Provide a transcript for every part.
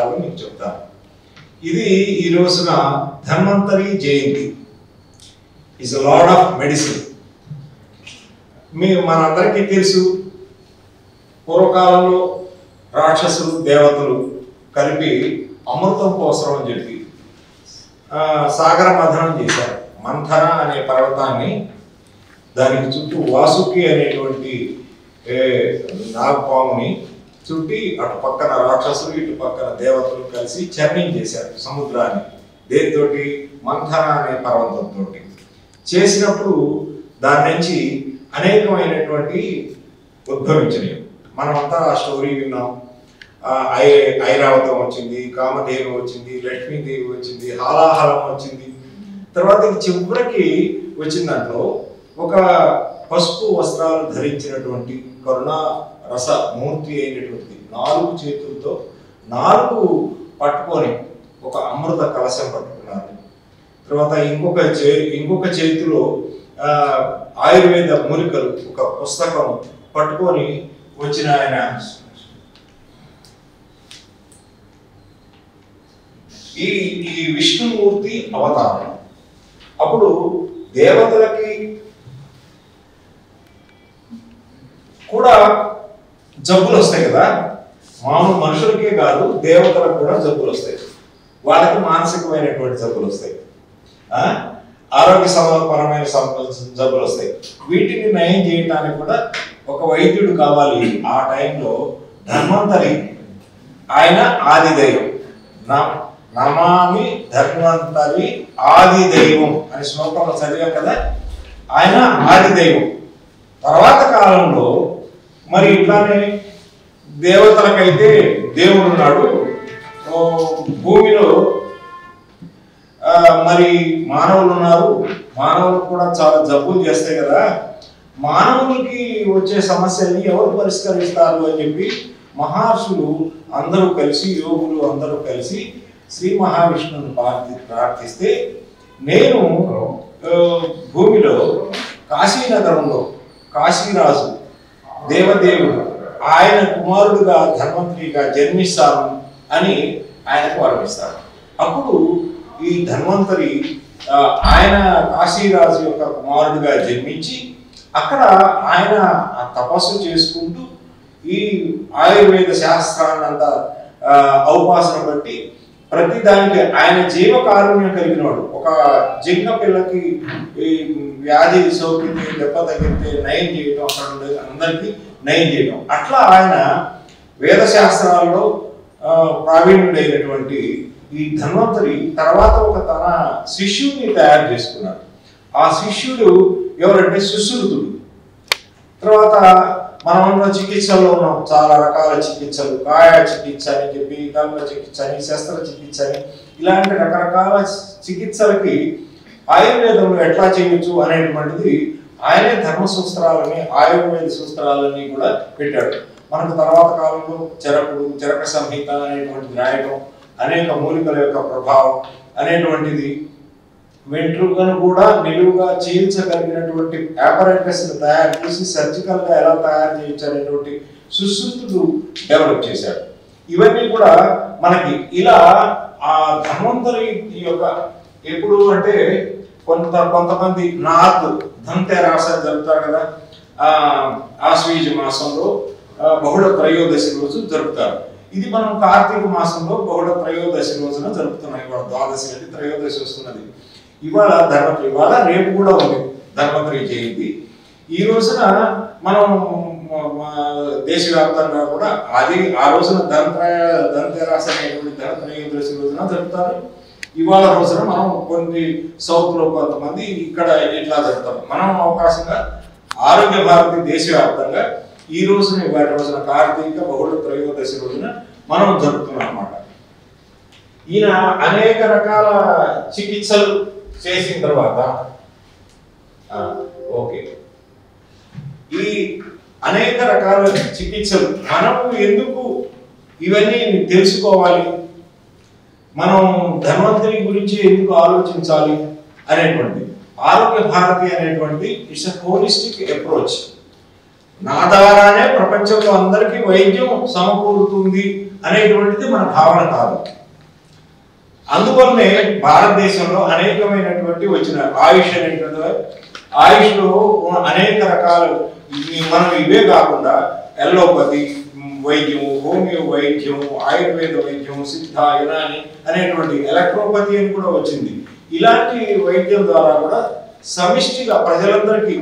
విషయాలు మీకు చెప్తాను. ఇది ఈ రోజున Dhanvantari Jayanti. Is a lord of medicine. మనందరికీ తెలుసు, పూర్వకాలంలో రాక్షసులు దేవతలు కలిపి అమృతం కోసం అని చెప్పి సాగర మథనం చేశారు. మంథర అనే పర్వతాన్ని దానికి చుట్టూ వాసుకి అనేటువంటి నాగపాముని చుట్టి అటు పక్కన రాక్షసులు ఇటు పక్కన దేవతలు కలిసి చర్నింగ్ చేశారు సముద్రాన్ని. దేనితోటి? మంథర అనే పర్వతంతో చేసినప్పుడు దాని నుంచి అనేకమైనటువంటి ఉద్భవించినవి. మనమంతా ఆ స్టోరీ విన్నాం. ఐరావతం వచ్చింది, కామధేను వచ్చింది, లక్ష్మీదేవి వచ్చింది, హాలాహలం వచ్చింది. తర్వాత చివరికి వచ్చిన దాంట్లో ఒక పసుపు వస్త్రాలు ధరించినటువంటి కరుణా రస మూర్తి అయినటువంటి 4 చేతులతో 4 పట్టుకొని ఒక అమృత కలశం పట్టుకున్నారు. తర్వాత ఇంకొక చేతిలో ఆయుర్వేద మూలికలు ఒక పుస్తకం పట్టుకొని వచ్చిన ఆయన ఈ విష్ణుమూర్తి అవతారం. అప్పుడు దేవతలకి కూడా జబ్బులు వస్తాయి కదా, మామూలు మనుషులకే కాదు దేవతలకు కూడా జబ్బులు వస్తాయి. వాళ్ళకి మానసికమైనటువంటి జబ్బులు వస్తాయి, ఆరోగ్య సమపరమైన జబ్బులు వస్తాయి. వీటిని నయం చేయడానికి కూడా ఒక వైద్యుడు కావాలి. ఆ టైంలో ధన్వంతరి ఆయన ఆది దైవం. నమామి ధన్వంతరి ఆది దైవం అని శ్లోకంలో చదివాం కదా, ఆయన ఆది దైవం. తర్వాత కాలంలో మరి ఇట్లానే దేవతలకైతే దేవుడు ఉన్నాడు, భూమిలో మరి మానవులు ఉన్నారు. మానవులు కూడా చాలా జబ్బులు చేస్తాయి కదా, మానవులకి వచ్చే సమస్యల్ని ఎవరు పరిష్కరిస్తారు అని చెప్పి మహర్షులు అందరూ కలిసి, యోగులు అందరూ కలిసి శ్రీ మహావిష్ణువుని ప్రార్థిస్తే, నేను భూమిలో కాశీనగరంలో కాశీరాజు దేవదేవుడు ఆయన కుమారుడుగా ధన్వంతరిగా జన్మిస్తాను అని ఆయనకు వరమిస్తాడు. అప్పుడు ఈ ధన్వంతరి ఆయన కాశీరాజు యొక్క కుమారుడిగా జన్మించి అక్కడ ఆయన తపస్సు చేసుకుంటూ ఈ ఆయుర్వేద శాస్త్రాన్ని అంతా ఔపాసన బట్టి ప్రతి దానికి ఆయన జీవకారుణ్యం కలిగినవాడు. ఒక జింక పిల్లకి వ్యాధి సోకితే దెబ్బ తగిలితే నయం చేయడం, అక్కడ అందరికీ నయం చేయడం, అట్లా ఆయన వేదశాస్త్రాల్లో ప్రావీణ్యుడైనటువంటి ఈ ధన్వంతరి తర్వాత ఒక తన శిష్యుడిని తయారు చేసుకున్నాడు. ఆ శిష్యుడు ఎవరంటే సుశ్రుతుడు. తర్వాత మనలో చికిత్సల్లో ఉన్నాం, చాలా రకాల చికిత్సలు, కాయ చికిత్స అని చెప్పి, గంగ చికిత్స అని, శస్త్ర చికిత్స అని, ఇలాంటి రకరకాల చికిత్సలకి ఆయుర్వేదంలో ఎట్లా చేయొచ్చు అనేటువంటిది ఆయనే ధర్మసూత్రాలని, ఆయుర్వేద సూత్రాలని కూడా పెట్టాడు. మనకు తర్వాత కాలంలో చరక సంహిత అనేటువంటిది రాయడం, అనేక మూలికల యొక్క ప్రభావం అనేటువంటిది, వెంట్రుకను కూడా నిలువుగా చీల్చగలిగినటువంటి apparatus ని తయారు చేసి సర్జికల్ గా ఎలా తయారు చేయొచ్చు అనేటువంటి సుశ్రుతుడు డెవలప్ చేశాడు. ఇవన్నీ కూడా మనకి ఇలా ఆ ధన్వంతరి యొక్క ఎప్పుడు అంటే కొంతమంది నార్త్ ధన్తెరాస జరుపుతారు కదా, ఆశ్వీజ మాసంలో బహుళ త్రయోదశి రోజు జరుపుతారు. ఇది మనం కార్తీక మాసంలో బహుళ త్రయోదశి రోజున జరుపుతున్నాం. ఇవాళ ద్వాదశి అంటే త్రయోదశి వస్తున్నది. ఇవాళ ధన్వంతరి, ఇవాళ రేపు కూడా ఉంది ధన్వంతరి జయంతి. ఈ రోజున మనం దేశవ్యాప్తంగా కూడా అది ఆ రోజున ధన్తెరాస అనేటువంటి ధనత్రయోదశి రోజున జరుపుతారు. ఇవాళ రోజున మనం కొన్ని సౌత్ లో కొంతమంది ఇక్కడ ఇట్లా జరుపుతాం. మనం అవకాశంగా ఆరోగ్య భారతి దేశవ్యాప్తంగా ఈ రోజున ఇవాళ రోజున కార్తీక బహుళ త్రయోదశి రోజున మనం జరుపుతున్నాం అన్నమాట. ఈయన అనేక రకాల చికిత్సలు చేసిన తర్వాత ఈ అనేక రకాల చికిత్సలు మనం ఎందుకు ఇవన్నీ తెలుసుకోవాలి, మనం ధన్వంతరి గురించి ఎందుకు ఆలోచించాలి అనేటువంటి ఆరోగ్య భారతి అనేటువంటి ఇట్స్ ఎ హోలిస్టిక్ అప్రోచ్. నా ద్వారానే ప్రపంచంలో అందరికీ వైద్యం సమకూరుతుంది అనేటువంటిది మన భావన కాదు. అందువల్లనే భారతదేశంలో అనేకమైనటువంటి వచ్చిన ఆయుష్ అనేటువంటి ఆయుష్లో అనేక రకాలు మనం ఇవే కాకుండా ఎల్లోపతి వైద్యము, హోమియో వైద్యము, ఆయుర్వేద వైద్యము, సిద్ధ, యునాని అనేటువంటి ఎలక్ట్రోపతి అని కూడా వచ్చింది. ఇలాంటి వైద్యం ద్వారా కూడా సమిష్టిగా ప్రజలందరికీ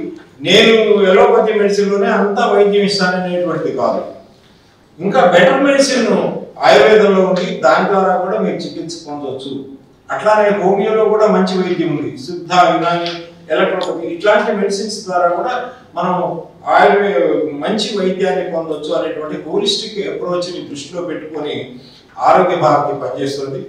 నేను ఎలోపతి మెడిసిన్లోనే అంతా వైద్యం ఇస్తాననేటువంటి కాదు, ఇంకా బెటర్ మెడిసిన్ ఆయుర్వేదంలో ఉంది, దాని ద్వారా కూడా మీరు చికిత్స పొందవచ్చు. అట్లానే హోమియోలో కూడా మంచి వైద్యం ఉంది, సిద్ధ, యునాని, ఎలక్ట్రోపతి ఇట్లాంటి మెడిసిన్స్ ద్వారా కూడా మనం మంచి వైద్యాన్ని పొందవచ్చు అనేటువంటి హోలిస్టిక్ అప్రోచ్ని దృష్టిలో పెట్టుకొని ఆరోగ్య భారతి పనిచేస్తుంది.